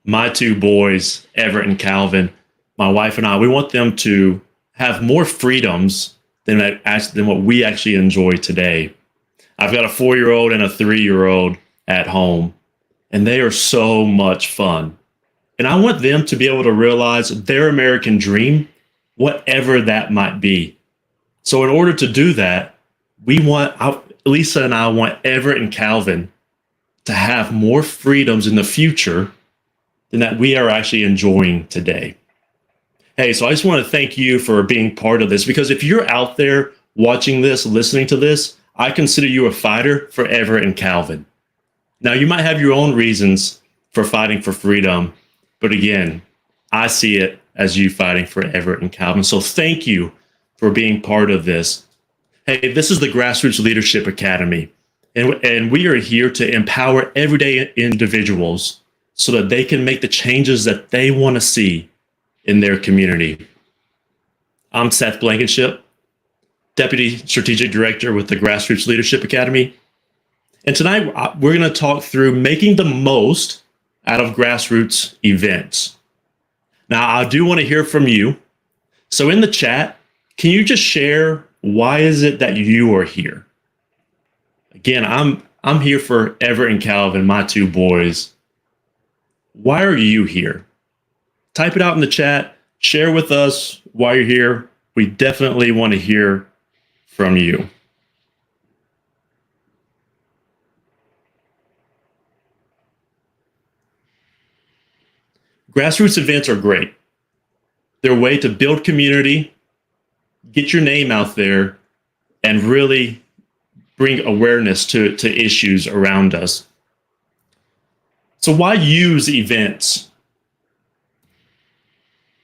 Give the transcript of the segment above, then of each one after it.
My two boys, Everett and Calvin, my wife and I, we want them to have more freedoms than what we actually enjoy today. I've got a 4-year-old and a 3-year-old at home, and they are so much fun. And I want them to be able to realize their American dream, whatever that might be. So in order to do that, Lisa and I want Everett and Calvin to have more freedoms in the future than that we are actually enjoying today. Hey, so I just want to thank you for being part of this, because if you're out there watching this, listening to this, I consider you a fighter for Everett and Calvin. Now, you might have your own reasons for fighting for freedom, but again, I see it as you fighting for Everett and Calvin. So thank you for being part of this. Hey, this is the Grassroots Leadership Academy, and we are here to empower everyday individuals so that they can make the changes that they want to see in their community. I'm Seth Blankenship, Deputy Strategic Director with the Grassroots Leadership Academy. And tonight we're going to talk through making the most out of grassroots events. Now, I do want to hear from you. So in the chat, can you just share why is it that you are here? Again, I'm here for Everett and Calvin, my two boys. Why are you here? Type it out in the chat. Share with us why you're here. We definitely want to hear from you. Grassroots events are great. They're a way to build community, get your name out there, and really bring awareness to issues around us. So why use events?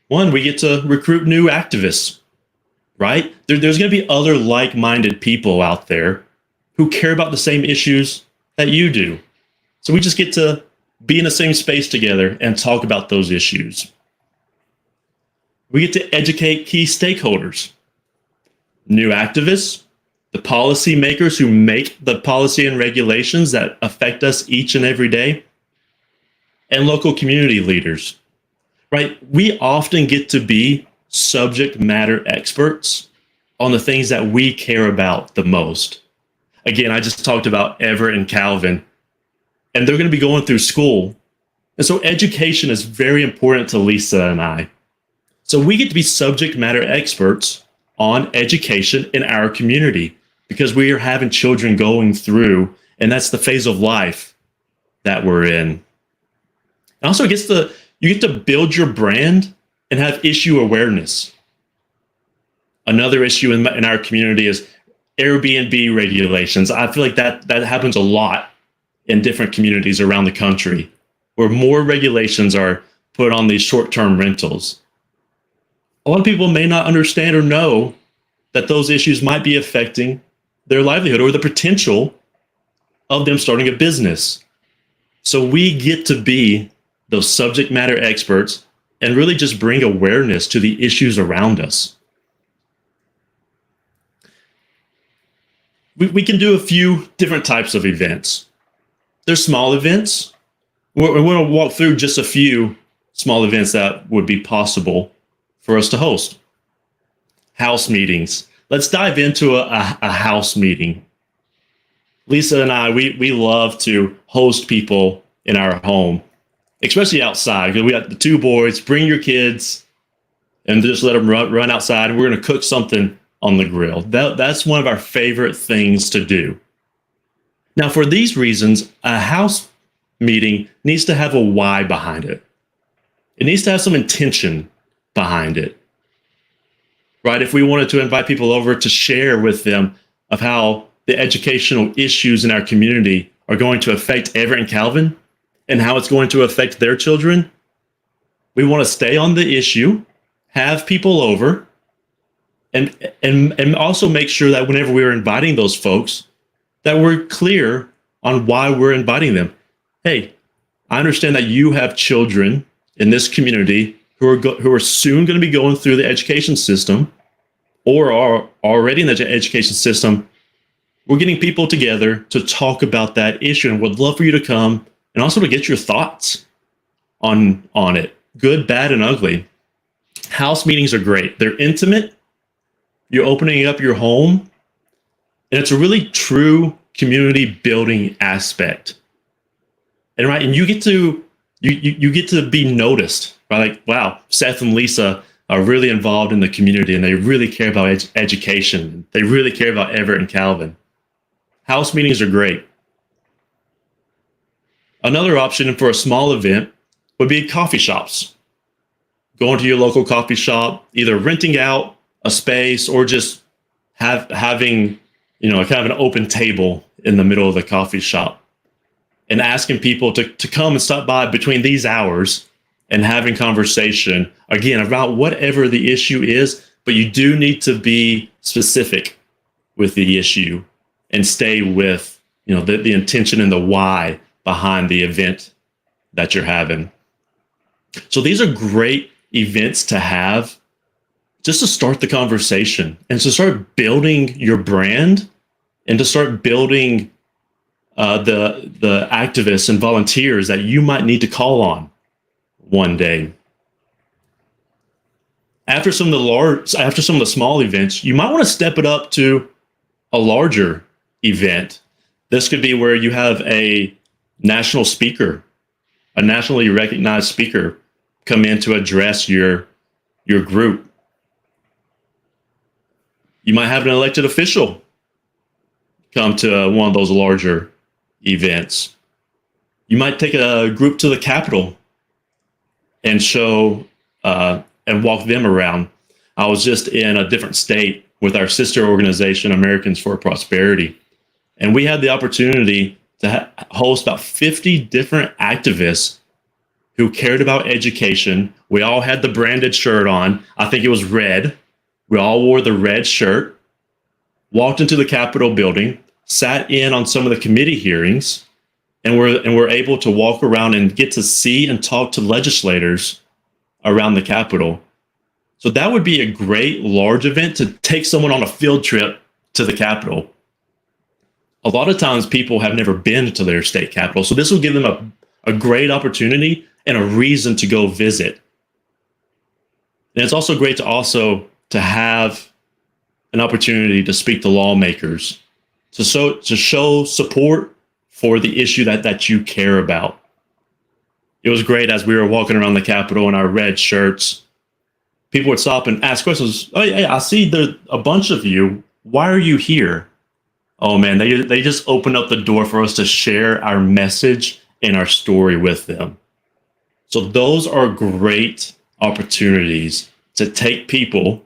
One, we get to recruit new activists, right? There's going to be other like-minded people out there who care about the same issues that you do. So we just get to be in the same space together and talk about those issues. We get to educate key stakeholders, new activists, the policymakers who make the policy and regulations that affect us each and every day, and local community leaders, right? We often get to be subject matter experts on the things that we care about the most. Again, I just talked about Everett and Calvin, and they're going to be going through school. And so education is very important to Lisa and I. So we get to be subject matter experts on education in our community because we are having children going through, and that's the phase of life that we're in. And also you get to build your brand and have issue awareness. Another issue in our community is Airbnb regulations. I feel like that happens a lot in different communities around the country, where more regulations are put on these short-term rentals. A lot of people may not understand or know that those issues might be affecting their livelihood or the potential of them starting a business. So we get to be those subject matter experts and really just bring awareness to the issues around us. We can do a few different types of events. There's small events. We're going to walk through just a few small events that would be possible for us to host. House meetings. Let's dive into a house meeting. Lisa and I, we love to host people in our home, especially outside, because we got the two boys. Bring your kids and just let them run outside, and we're going to cook something on the grill. That's one of our favorite things to do. Now, for these reasons, a house meeting needs to have a why behind it. It needs to have some intention behind it, right? If we wanted to invite people over to share with them of how the educational issues in our community are going to affect Everett and Calvin and how it's going to affect their children, we want to stay on the issue, have people over, and also make sure that whenever we're inviting those folks, that we're clear on why we're inviting them. Hey, I understand that you have children in this community who are soon going to be going through the education system or are already in the education system. We're getting people together to talk about that issue and would love for you to come and also to get your thoughts on it, good, bad, and ugly. House meetings are great. They're intimate. You're opening up your home, and it's a really true community building aspect. And you get to you get to be noticed, right? Like, wow, Seth and Lisa are really involved in the community, and they really care about education. They really care about Everett and Calvin. House meetings are great. Another option for a small event would be coffee shops. Going to your local coffee shop, either renting out a space or just having, kind of an open table in the middle of the coffee shop, and asking people to come and stop by between these hours and having conversation, again, about whatever the issue is, but you do need to be specific with the issue and stay with, the intention and the why behind the event that you're having. So these are great events to have just to start the conversation and to start building your brand and to start building the activists and volunteers that you might need to call on one day. After some of the small events, you might want to step it up to a larger event. This could be where you have a national speaker, a nationally recognized speaker, come in to address your group. You might have an elected official come to one of those larger events. You might take a group to the Capitol and show and walk them around. I was just in a different state with our sister organization, Americans for Prosperity, and we had the opportunity to host about 50 different activists who cared about education. We all had the branded shirt on. I think it was red. We all wore the red shirt, walked into the Capitol building, sat in on some of the committee hearings, and we're able to walk around and get to see and talk to legislators around the Capitol. So that would be a great large event to take someone on a field trip to the Capitol. A lot of times people have never been to their state capitol, so this will give them a great opportunity and a reason to go visit. And it's also great to have an opportunity to speak to lawmakers, to show support for the issue that you care about. It was great as we were walking around the Capitol in our red shirts. People would stop and ask questions. Oh, yeah, I see there's a bunch of you. Why are you here? Oh man, they just opened up the door for us to share our message and our story with them. So those are great opportunities to take people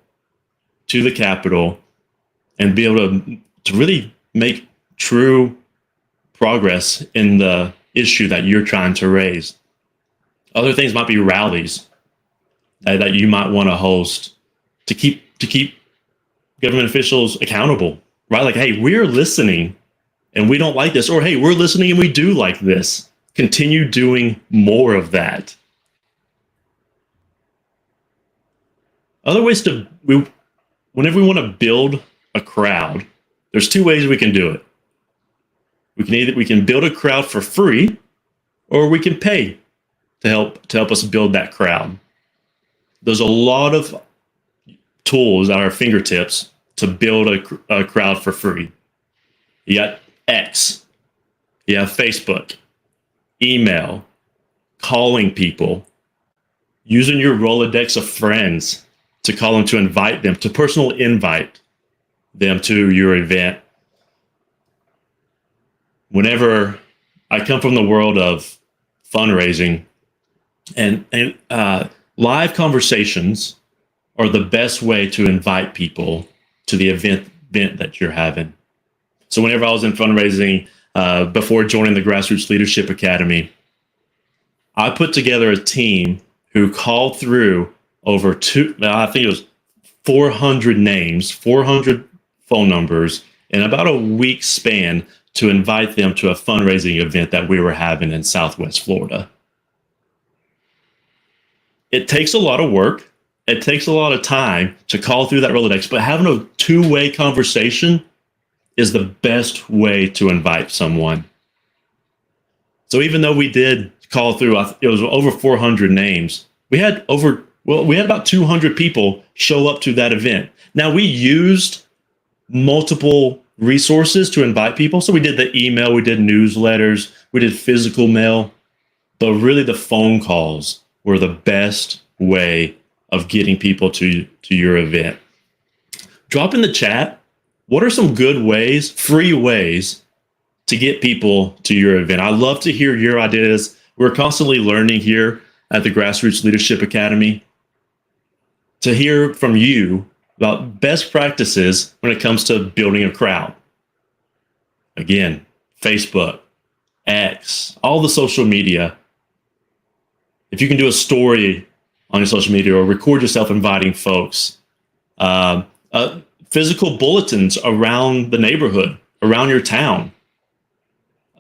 to the Capitol and be able to really make true progress in the issue that you're trying to raise. Other things might be rallies that you might want to host to keep government officials accountable, right? Like, hey, we're listening and we don't like this, or hey, we're listening and we do like this. Continue doing more of that. Other ways whenever we want to build a crowd, there's two ways we can do it. We can build a crowd for free, or we can pay to help us build that crowd. There's a lot of tools at our fingertips to build a crowd for free. You got X, you have Facebook, email, calling people, using your Rolodex of friends to call them, to invite them, to personal invite them to your event. Whenever I come from the world of fundraising, and live conversations are the best way to invite people to the event that you're having. So whenever I was in fundraising, before joining the Grassroots Leadership Academy, I put together a team who called through over 400 names, 400 phone numbers in about a week span to invite them to a fundraising event that we were having in Southwest Florida. It takes a lot of work. It takes a lot of time to call through that Rolodex, but having a two-way conversation is the best way to invite someone. So even though we did call through, it was over 400 names. We had about 200 people show up to that event. Now we used multiple resources to invite people. So we did the email, we did newsletters, we did physical mail, but really the phone calls were the best way of getting people to your event. Drop in the chat, what are some good ways, free ways to get people to your event? I'd love to hear your ideas. We're constantly learning here at the Grassroots Leadership Academy to hear from you about best practices when it comes to building a crowd. Again, Facebook, X, all the social media. If you can do a story on your social media or record yourself inviting folks, physical bulletins around the neighborhood, around your town.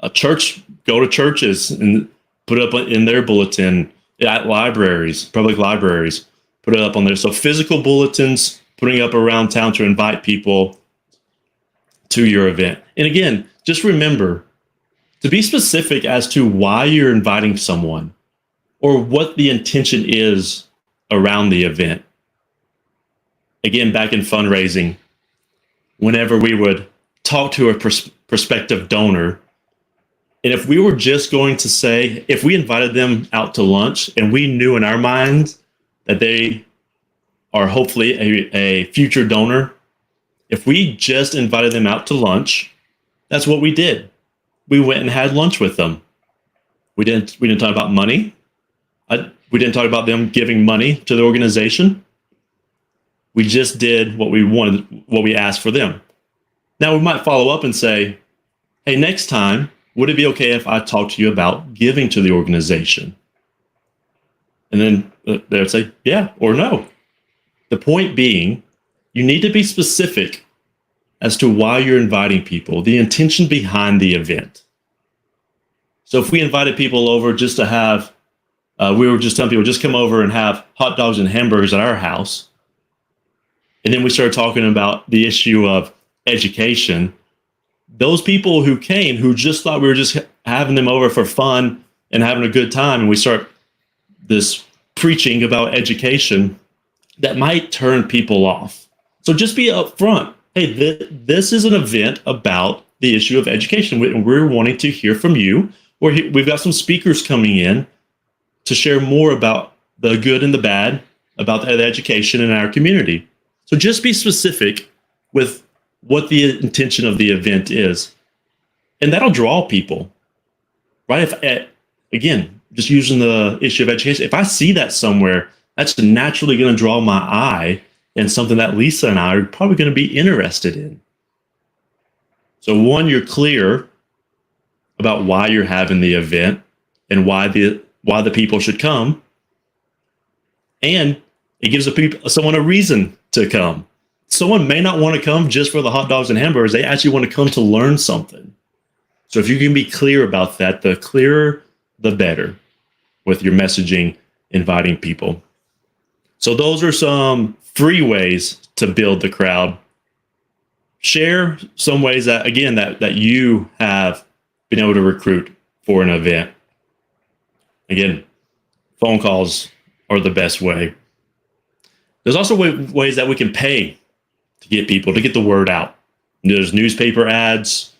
A church, go to churches and put up in their bulletin, at libraries, public libraries, put it up on there. So physical bulletins, putting up around town to invite people to your event. And again, just remember to be specific as to why you're inviting someone or what the intention is around the event. Again, back in fundraising, whenever we would talk to a prospective donor, and if we were just going to say, if we invited them out to lunch and we knew in our minds that they are hopefully a future donor, if we just invited them out to lunch, that's what we did. We went and had lunch with them. We didn't talk about money. We didn't talk about them giving money to the organization. We just did what we wanted, what we asked for them. Now we might follow up and say, hey, next time, would it be okay if I talk to you about giving to the organization? And then they would say, yeah or no. The point being, you need to be specific as to why you're inviting people, the intention behind the event. So if we invited people over just to have, we were just telling people, just come over and have hot dogs and hamburgers at our house. And then we started talking about the issue of education. Those people who came, who just thought we were just having them over for fun and having a good time, and we start this preaching about education, that might turn people off. So just be upfront. Hey, this is an event about the issue of education. We're wanting to hear from you. Or we've got some speakers coming in to share more about the good and the bad about the education in our community. So just be specific with what the intention of the event is. And that'll draw people, right? Again, just using the issue of education, if I see that somewhere, that's naturally going to draw my eye and something that Lisa and I are probably going to be interested in. So one, you're clear about why you're having the event and why the people should come. And it gives someone a reason to come. Someone may not want to come just for the hot dogs and hamburgers. They actually want to come to learn something. So if you can be clear about that, the clearer, the better with your messaging, inviting people. So those are some free ways to build the crowd. Share some ways that, again, that you have been able to recruit for an event. Again, phone calls are the best way. There's also ways that we can pay to get people, to get the word out. There's newspaper ads,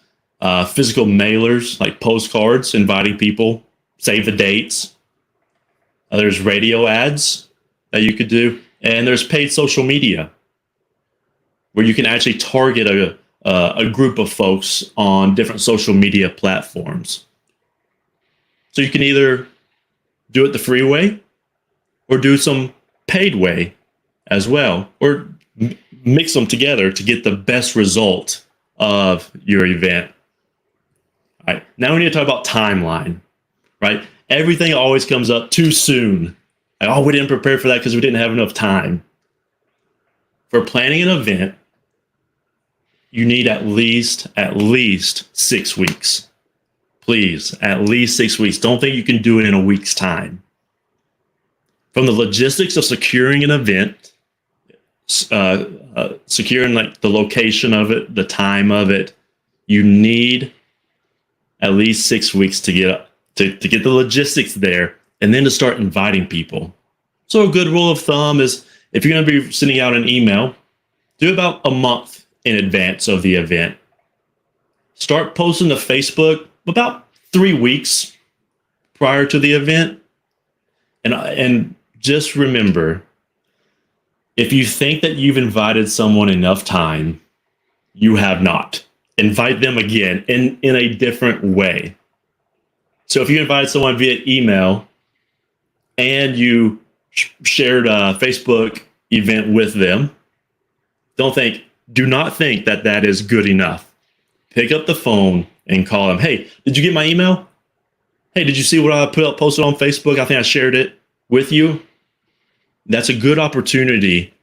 physical mailers like postcards inviting people, save the dates. There's radio ads that you could do. And there's paid social media where you can actually target a group of folks on different social media platforms. So you can either do it the free way or do some paid way as well, or mix them together to get the best result of your event. All right, now we need to talk about timeline, right? Everything always comes up too soon. Like, oh, we didn't prepare for that because we didn't have enough time. For planning an event, you need at least 6 weeks. Please, at least 6 weeks. Don't think you can do it in a week's time. From the logistics of securing an event, securing like the location of it, the time of it, you need at least 6 weeks to to get the logistics there, and then to start inviting people. So a good rule of thumb is if you're going to be sending out an email, do about a month in advance of the event. Start posting to Facebook about 3 weeks prior to the event. And just remember, if you think that you've invited someone enough time, you have not. Invite them again in a different way. So if you invited someone via email and you shared a Facebook event with them, do not think that that is good enough. Pick up the phone and call them. Hey, did you get my email? Hey, did you see what I posted on Facebook? I think I shared it with you. That's a good opportunity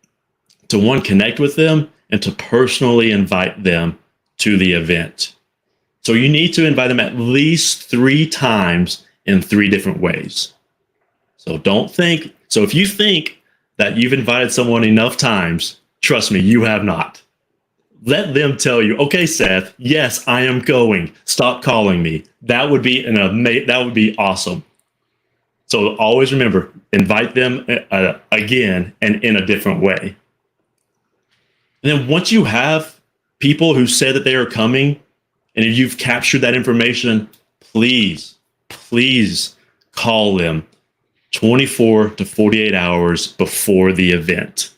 to, one, connect with them and to personally invite them to the event. So you need to invite them at least 3 times in 3 different ways. So if you think that you've invited someone enough times, trust me, you have not. Let them tell you, okay, Seth, yes, I am going. Stop calling me. That would be that would be awesome. So always remember, invite them again and in a different way. And then once you have people who said that they are coming, and if you've captured that information, please call them 24 to 48 hours before the event.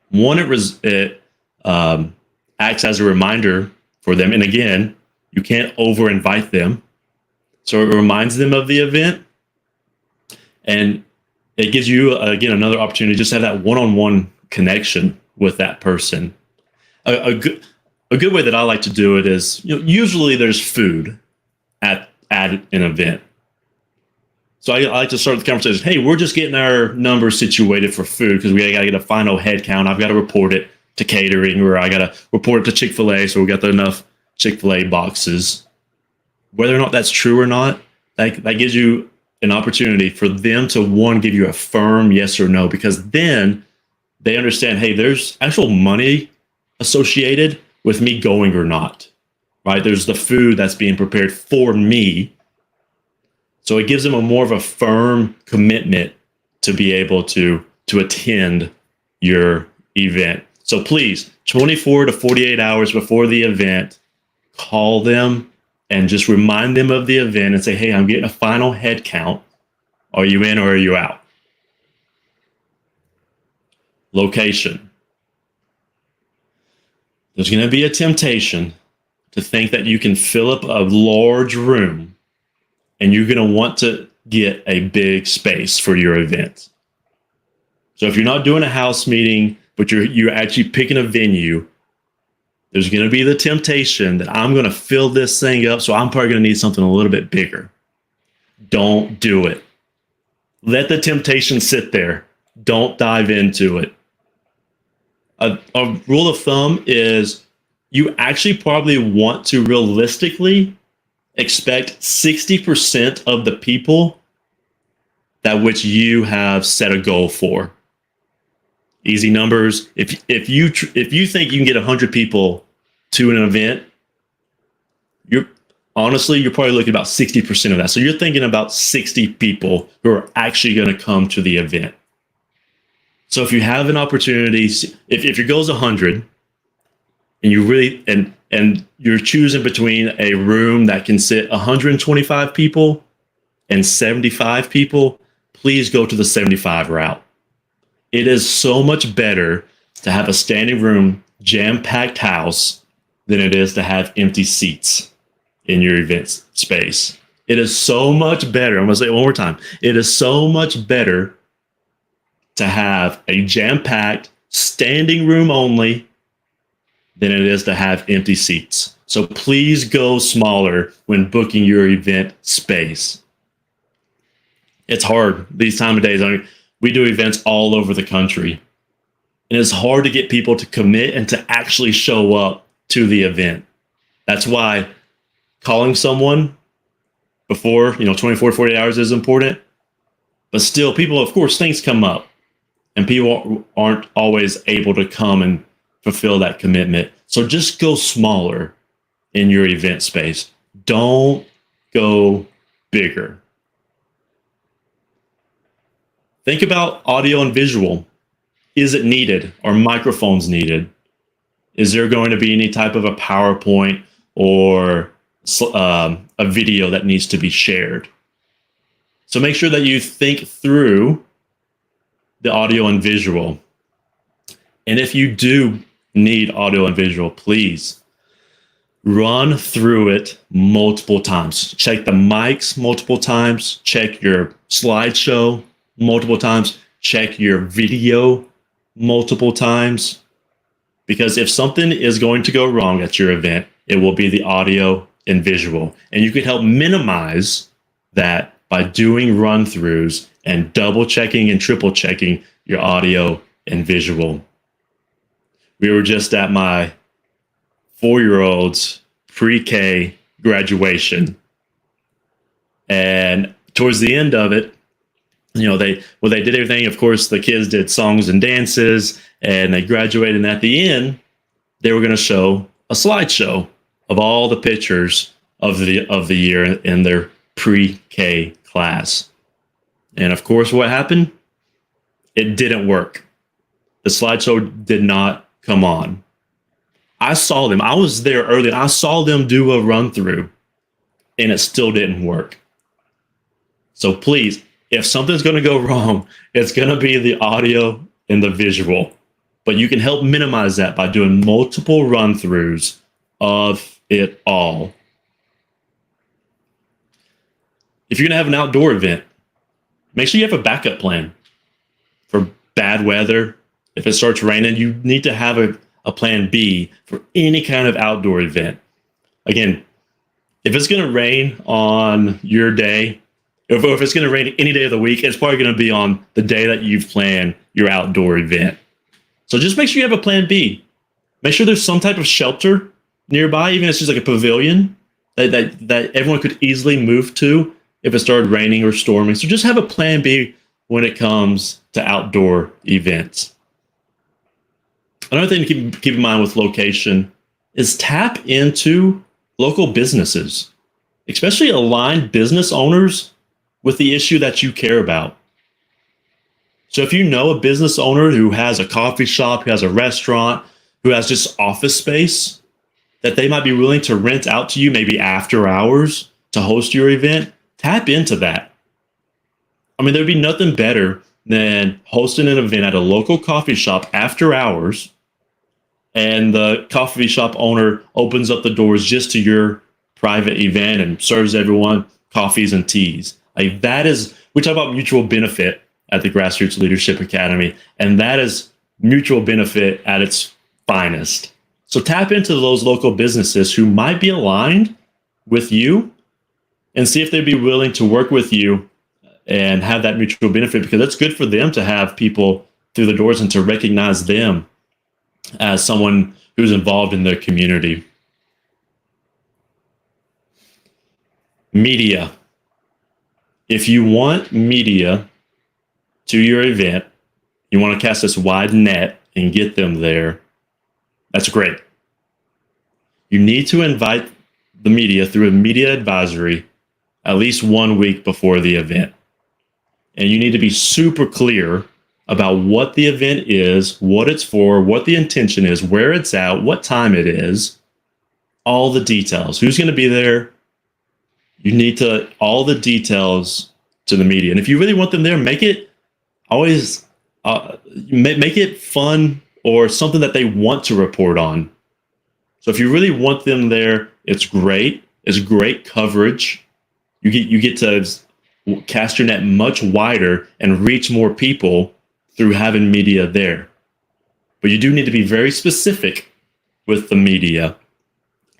One, it acts as a reminder for them. And again, you can't over-invite them. So it reminds them of the event. And it gives you, again, another opportunity to just have that one-on-one connection with that person. A good way that I like to do it is, usually there's food at an event. So I like to start the conversation. Hey, we're just getting our numbers situated for food because we got to get a final head count. I've got to report it to catering, or I got to report it to Chick-fil-A. So we got enough Chick-fil-A boxes. Whether or not that's true or not, that gives you an opportunity for them to, one, give you a firm yes or no, because then they understand, hey, there's actual money associated with me going or not, right? There's the food that's being prepared for me. So it gives them a more of a firm commitment to be able to attend your event. So please, 24 to 48 hours before the event, call them and just remind them of the event and say, hey, I'm getting a final head count. Are you in or are you out? Location. There's going to be a temptation to think that you can fill up a large room and you're going to want to get a big space for your event. So if you're not doing a house meeting, but you're actually picking a venue, there's going to be the temptation that I'm going to fill this thing up, so I'm probably going to need something a little bit bigger. Don't do it. Let the temptation sit there. Don't dive into it. A rule of thumb is you actually probably want to realistically expect 60% of the people that which you have set a goal for. Easy numbers. If you think you can get 100 people to an event, you're probably looking at about 60% of that. So you're thinking about 60 people who are actually going to come to the event. So if you have an opportunity, if your goal is 100, and you really and you're choosing between a room that can sit 125 people and 75 people, please go to the 75 route. It is so much better to have a standing room, jam-packed house than it is to have empty seats in your event space. It is so much better. I'm going to say it one more time. It is so much better to have a jam-packed, standing room only than it is to have empty seats. So please go smaller when booking your event space. It's hard these time of days. I mean, we do events all over the country, and it's hard to get people to commit and to actually show up to the event. That's why calling someone before, 24 to 48 hours is important. But still, people, of course, things come up, and people aren't always able to come and fulfill that commitment. So just go smaller in your event space. Don't go bigger. Think about audio and visual. Is it needed? Are microphones needed? Is there going to be any type of a PowerPoint or a video that needs to be shared? So make sure that you think through the audio and visual. And if you do need audio and visual, please run through it multiple times. Check the mics multiple times. Check your slideshow multiple times. Check your video multiple times. Because if something is going to go wrong at your event, it will be the audio and visual. And you can help minimize that by doing run-throughs and double checking and triple checking your audio and visual. We were just at my 4-year-old's pre-K graduation. And towards the end of it, they did everything. Of course, the kids did songs and dances, and they graduated. And at the end, they were going to show a slideshow of all the pictures of the year in their pre-K class. And of course, what happened? It didn't work. The slideshow did not come on. I saw them. I was there early. I saw them do a run through, and it still didn't work. So please, if something's going to go wrong, it's going to be the audio and the visual. But you can help minimize that by doing multiple run-throughs of it all. If you're going to have an outdoor event, make sure you have a backup plan for bad weather. If it starts raining, you need to have a plan B for any kind of outdoor event. Again, if it's going to rain on your day, if it's going to rain any day of the week, it's probably going to be on the day that you've planned your outdoor event. So just make sure you have a plan B. Make sure there's some type of shelter nearby, even if it's just like a pavilion that everyone could easily move to if it started raining or storming. So just have a plan B when it comes to outdoor events. Another thing to keep in mind with location is tap into local businesses, especially aligned business owners with the issue that you care about. So if you know a business owner who has a coffee shop, who has a restaurant, who has just office space that they might be willing to rent out to you maybe after hours to host your event, tap into that. I mean, there'd be nothing better than hosting an event at a local coffee shop after hours, and the coffee shop owner opens up the doors just to your private event and serves everyone coffees and teas. Like we talk about mutual benefit at the Grassroots Leadership Academy, and that is mutual benefit at its finest. So tap into those local businesses who might be aligned with you and see if they'd be willing to work with you and have that mutual benefit, because it's good for them to have people through the doors and to recognize them as someone who's involved in their community. Media. If you want media to your event, you want to cast this wide net and get them there, that's great. You need to invite the media through a media advisory at least 1 week before the event. And you need to be super clear about what the event is, what it's for, what the intention is, where it's at, what time it is, all the details. Who's going to be there? You need to, all the details to the media. And if you really want them there, make it always, make it fun or something that they want to report on. So if you really want them there, it's great. It's great coverage. You get to cast your net much wider and reach more people through having media there. But you do need to be very specific with the media.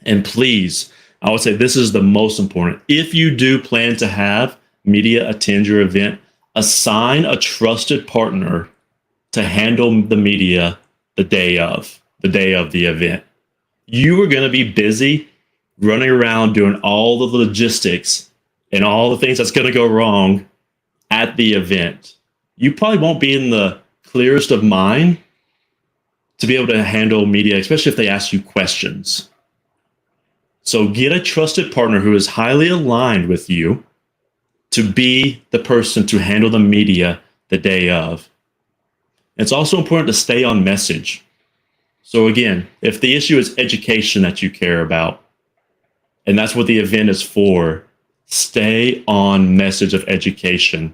And please, I would say this is the most important. If you do plan to have media attend your event, assign a trusted partner to handle the media the day of the event. You are going to be busy running around doing all the logistics and all the things that's going to go wrong at the event. You probably won't be in the clearest of mind to be able to handle media, especially if they ask you questions. So get a trusted partner who is highly aligned with you to be the person to handle the media the day of. It's also important to stay on message. So again, if the issue is education that you care about, and that's what the event is for, stay on message of education.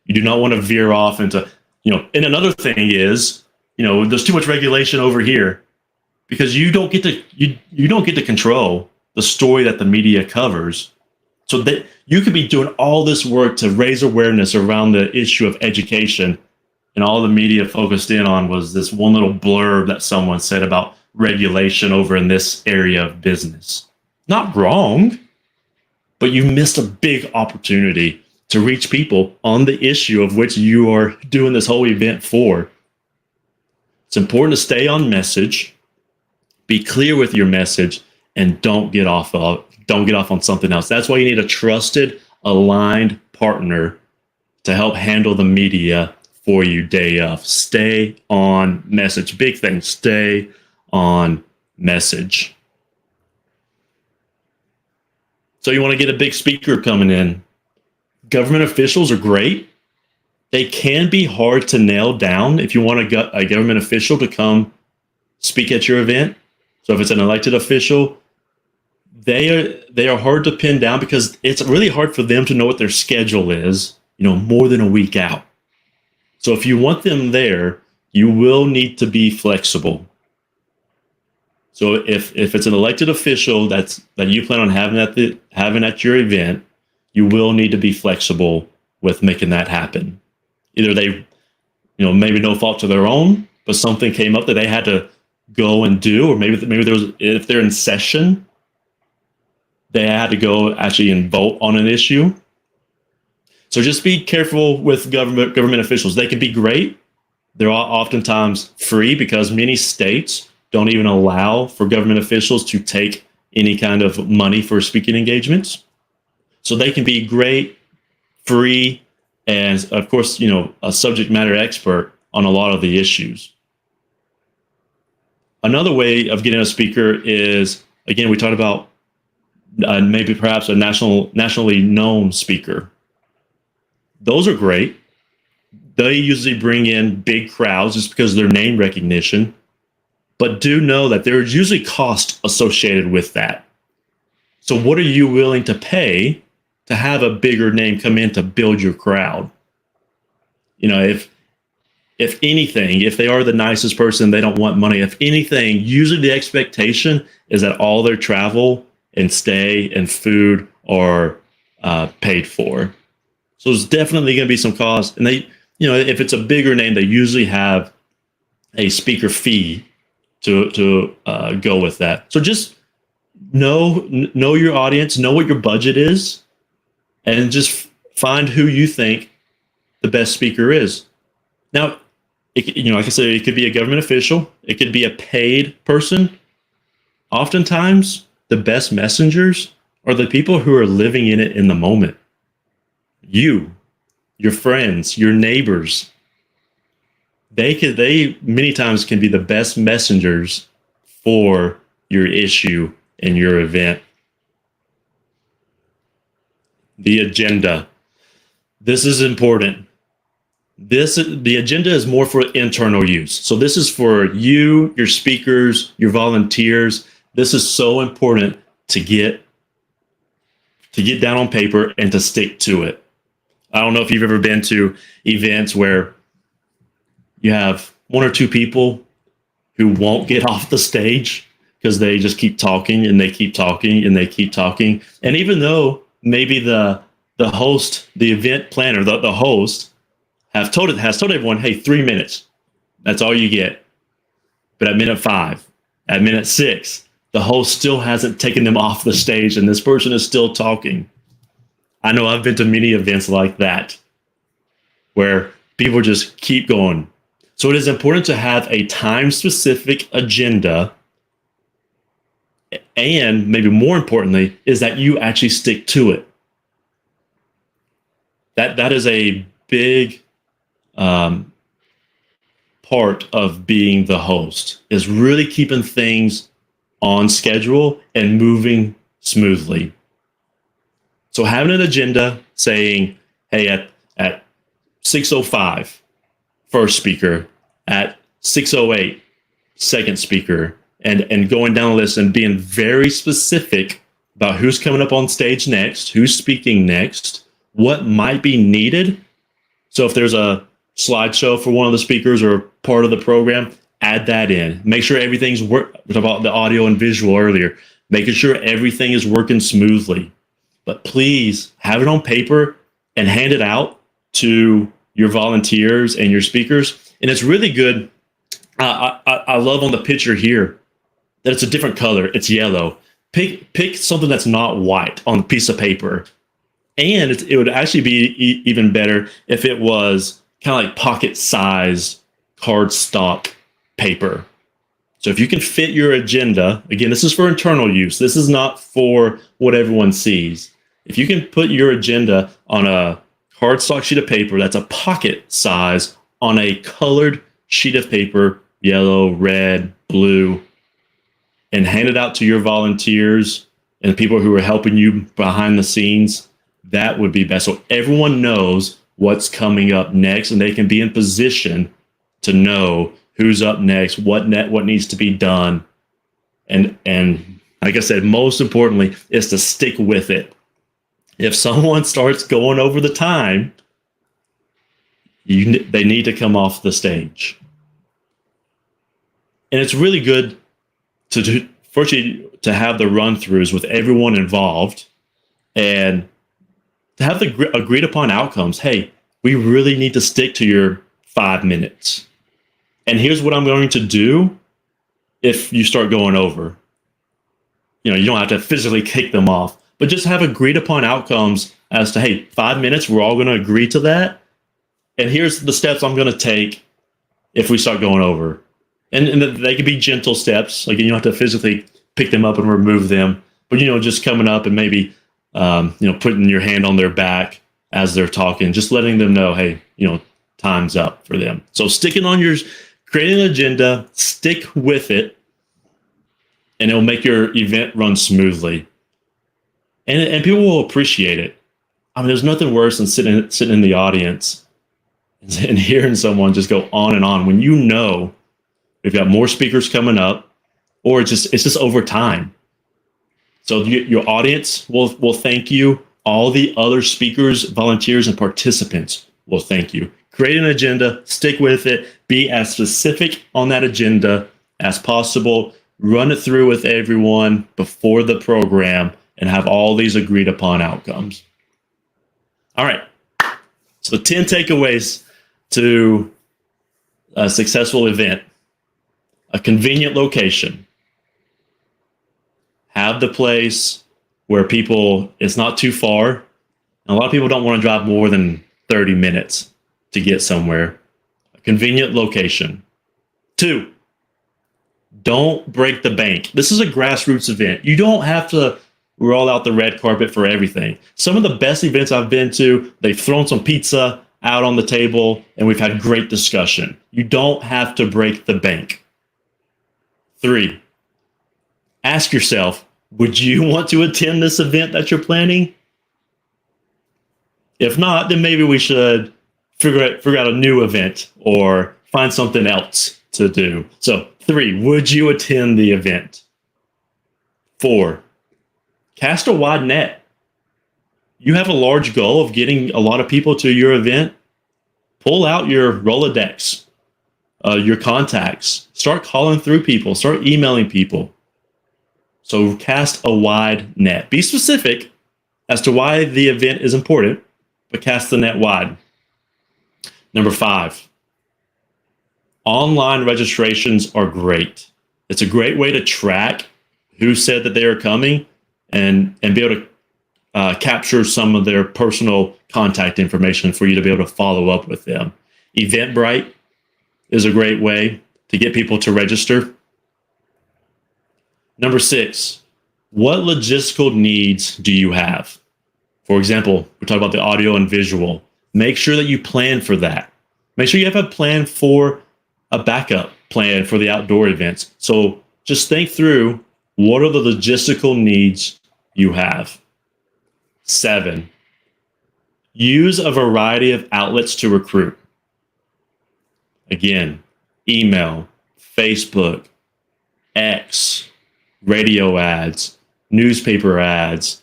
You do not want to veer off into, and another thing is, there's too much regulation over here, because you don't get to control the story that the media covers. So that you could be doing all this work to raise awareness around the issue of education, and all the media focused in on was this one little blurb that someone said about regulation over in this area of business. Not wrong, but you missed a big opportunity to reach people on the issue of which you are doing this whole event for. It's important to stay on message, be clear with your message, and don't get off on something else. That's why you need a trusted, aligned partner to help handle the media for you day of. Stay on message. Big thing, stay on message. So you want to get a big speaker coming in. Government officials are great. They can be hard to nail down if you want a government official to come speak at your event. So if it's an elected official, they are hard to pin down because it's really hard for them to know what their schedule is, more than a week out. So if you want them there, you will need to be flexible. So if it's an elected official that you plan on having at your event, you will need to be flexible with making that happen. Either they, maybe no fault to their own, but something came up that they had to go and do, or maybe there was, if they're in session, they had to go actually and vote on an issue. So just be careful with government officials. They can be great. They're oftentimes free because many states don't even allow for government officials to take any kind of money for speaking engagements. So they can be great, free, and of course, a subject matter expert on a lot of the issues. Another way of getting a speaker is, again, we talked about maybe perhaps a nationally known speaker. Those are great. They usually bring in big crowds just because of their name recognition. But do know that there's usually cost associated with that. So what are you willing to pay to have a bigger name come in to build your crowd? If anything, if they are the nicest person, they don't want money. If anything, usually the expectation is that all their travel and stay and food are paid for. So there's definitely going to be some cost. And they, if it's a bigger name, they usually have a speaker fee to go with that. So just know your audience, know what your budget is, and just find who you think the best speaker is. Now, like I said, it could be a government official, it could be a paid person. Oftentimes, the best messengers are the people who are living in it in the moment. You, your friends, your neighbors. They many times can be the best messengers for your issue and your event. The agenda. This is important. The agenda is more for internal use. So this is for you, your speakers, your volunteers. This is so important to get down on paper and to stick to it. I don't know if you've ever been to events where you have one or two people who won't get off the stage because they just keep talking and they keep talking and they keep talking. And even though maybe the host, the event planner, the host has told everyone, hey, 3 minutes, that's all you get. But at minute 5, at minute 6, the host still hasn't taken them off the stage and this person is still talking. I know I've been to many events like that where people just keep going. So it is important to have a time-specific agenda, and maybe more importantly, is that you actually stick to it. That is a big part of being the host, is really keeping things on schedule and moving smoothly. So having an agenda saying, hey, at 6:05, first speaker, at 6:08, second speaker, and going down the list and being very specific about who's coming up on stage next, who's speaking next, what might be needed. So if there's a slideshow for one of the speakers or part of the program, add that in. Make sure everything's we talked about the audio and visual earlier, making sure everything is working smoothly. But please have it on paper and hand it out to your volunteers and your speakers. And it's really good. I love on the picture here that it's a different color. It's yellow. Pick something that's not white on a piece of paper. And it would actually be even better if it was kind of like pocket-sized cardstock paper. So if you can fit your agenda, again, this is for internal use. This is not for what everyone sees. If you can put your agenda on a cardstock sheet of paper that's a pocket size on a colored sheet of paper, yellow, red, blue, and hand it out to your volunteers and people who are helping you behind the scenes, that would be best. So everyone knows what's coming up next and they can be in position to know who's up next, what needs to be done. And like I said, most importantly is to stick with it. If someone starts going over the time, they need to come off the stage. And it's really good to have the run-throughs with everyone involved and to have the agreed upon outcomes. Hey, we really need to stick to your 5 minutes. And here's what I'm going to do if you start going over. You know, you don't have to physically kick them off, but just have agreed upon outcomes as to, hey, 5 minutes, we're all going to agree to that. And here's the steps I'm going to take if we start going over. And they can be gentle steps. Like, you don't have to physically pick them up and remove them, but, just coming up and maybe, putting your hand on their back as they're talking, just letting them know, hey, time's up for them. So creating an agenda, stick with it, and it'll make your event run smoothly. And people will appreciate it. I mean, there's nothing worse than sitting in the audience and hearing someone just go on and on when we've got more speakers coming up, or it's just over time. So your audience will thank you. All the other speakers, volunteers, and participants will thank you. Create an agenda, stick with it, be as specific on that agenda as possible, run it through with everyone before the program, and have all these agreed upon outcomes. All right. So the 10 takeaways to a successful event. A convenient location. Have the place where it's not too far. And a lot of people don't want to drive more than 30 minutes to get somewhere. A convenient location. 2, don't break the bank. This is a grassroots event. You don't have to roll out the red carpet for everything. Some of the best events I've been to, they've thrown some pizza out on the table and we've had great discussion. You don't have to break the bank. 3, ask yourself, would you want to attend this event that you're planning? If not, then maybe we should figure out a new event or find something else to do. So 3, would you attend the event? 4, cast a wide net. You have a large goal of getting a lot of people to your event. Pull out your Rolodex, your contacts. Start calling through people. Start emailing people. So cast a wide net. Be specific as to why the event is important, but cast the net wide. Number 5, online registrations are great. It's a great way to track who said that they are coming and be able to capture some of their personal contact information for you to be able to follow up with them. Eventbrite is a great way to get people to register. Number 6, what logistical needs do you have? For example, we talked about the audio and visual. Make sure that you plan for that. Make sure you have a plan for a backup plan for the outdoor events. So just think through, what are the logistical needs you have? 7, Use a variety of outlets to recruit. Again, email, Facebook, X, radio ads, newspaper ads,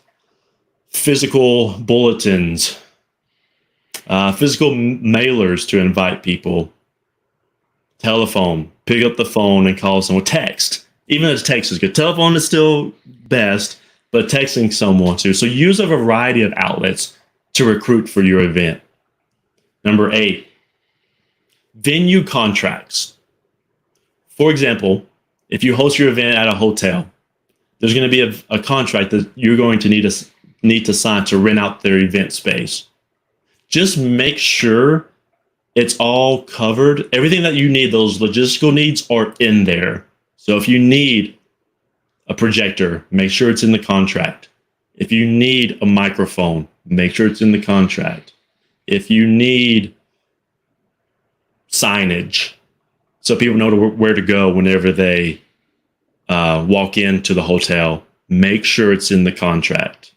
physical bulletins, physical mailers to invite people, telephone, pick up the phone and call someone, text. Even if text is good. Telephone is still best, but texting someone too. So use a variety of outlets to recruit for your event. Number 8, venue contracts. For example, if you host your event at a hotel, there's going to be a contract that you're going to need to sign to rent out their event space. Just make sure it's all covered. Everything that you need, those logistical needs, are in there. So if you need a projector, make sure it's in the contract. If you need a microphone, make sure it's in the contract. If you need signage, so people know where to go whenever they walk into the hotel, make sure it's in the contract.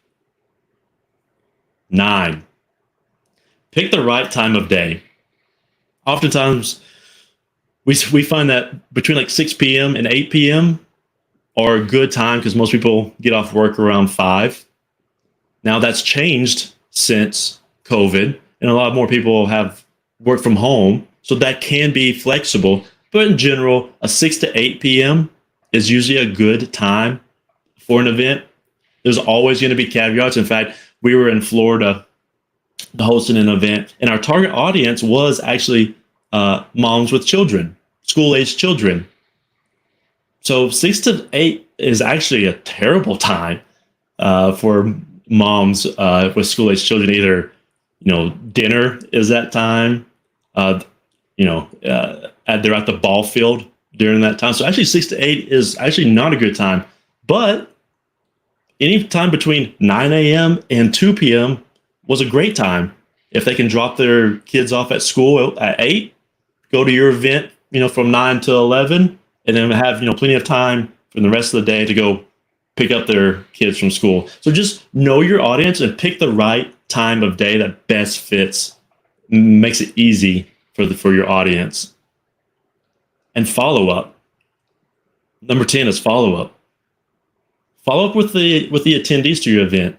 9, pick the right time of day. Oftentimes, we find that between like 6 p.m. and 8 p.m. are a good time because most people get off work around 5. Now that's changed since COVID, and a lot more people have work from home, so that can be flexible. But in general, a 6 to 8 p.m. is usually a good time for an event. There's always going to be caveats. In fact, we were in Florida hosting an event, and our target audience was actually moms with children, school-aged children. So 6 to 8 is actually a terrible time for moms with school-aged children. Either, dinner is that time, they're at the ball field during that time. So actually 6 to 8 is actually not a good time. But any time between 9 a.m. and 2 p.m. was a great time. If they can drop their kids off at school at 8, go to your event, from 9 to 11, and then have, plenty of time for the rest of the day to go pick up their kids from school. So just know your audience and pick the right time of day that best fits, makes it easy for your audience. And follow up. Number 10 is follow up. Follow up with the attendees to your event.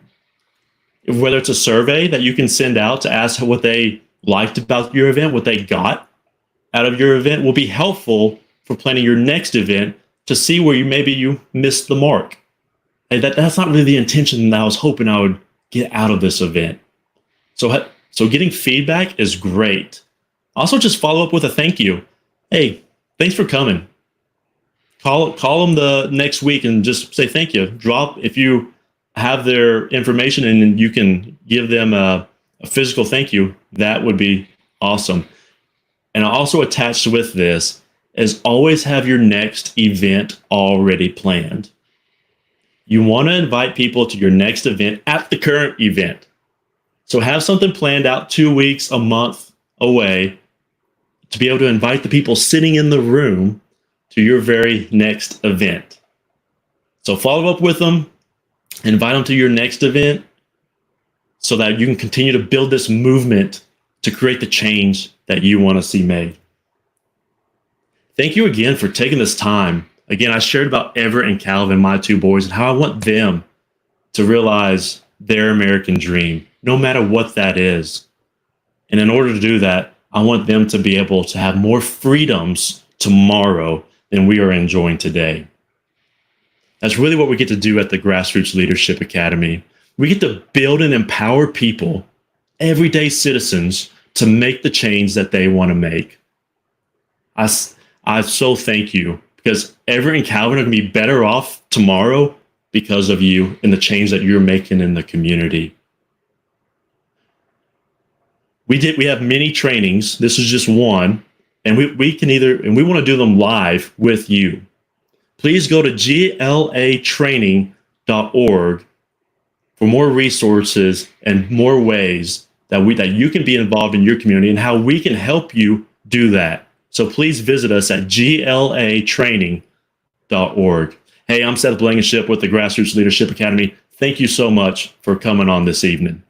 Whether it's a survey that you can send out to ask what they liked about your event, what they got out of your event, will be helpful for planning your next event to see where you missed the mark. And that's not really the intention that I was hoping I would get out of this event. So getting feedback is great. Also, just follow up with a thank you. Hey, thanks for coming. Call them the next week and just say thank you. If you have their information and you can give them a physical thank you, that would be awesome. And also attached with this is always have your next event already planned. You want to invite people to your next event at the current event. So have something planned out 2 weeks, a month away to be able to invite the people sitting in the room to your very next event. So follow up with them, invite them to your next event so that you can continue to build this movement to create the change that you want to see made. Thank you again for taking this time. Again, I shared about Everett and Calvin, my 2 boys, and how I want them to realize their American dream, no matter what that is. And in order to do that, I want them to be able to have more freedoms tomorrow than we are enjoying today. That's really what we get to do at the Grassroots Leadership Academy. We get to build and empower people, everyday citizens, to make the change that they want to make. I so thank you, because Everett and Calvin are going to be better off tomorrow because of you and the change that you're making in the community. We have many trainings. This is just one, and we want to do them live with you. Please go to glatraining.org for more resources and more ways that you can be involved in your community and how we can help you do that. So please visit us at glatraining.org. Hey, I'm Seth Blankenship with the Grassroots Leadership Academy. Thank you so much for coming on this evening.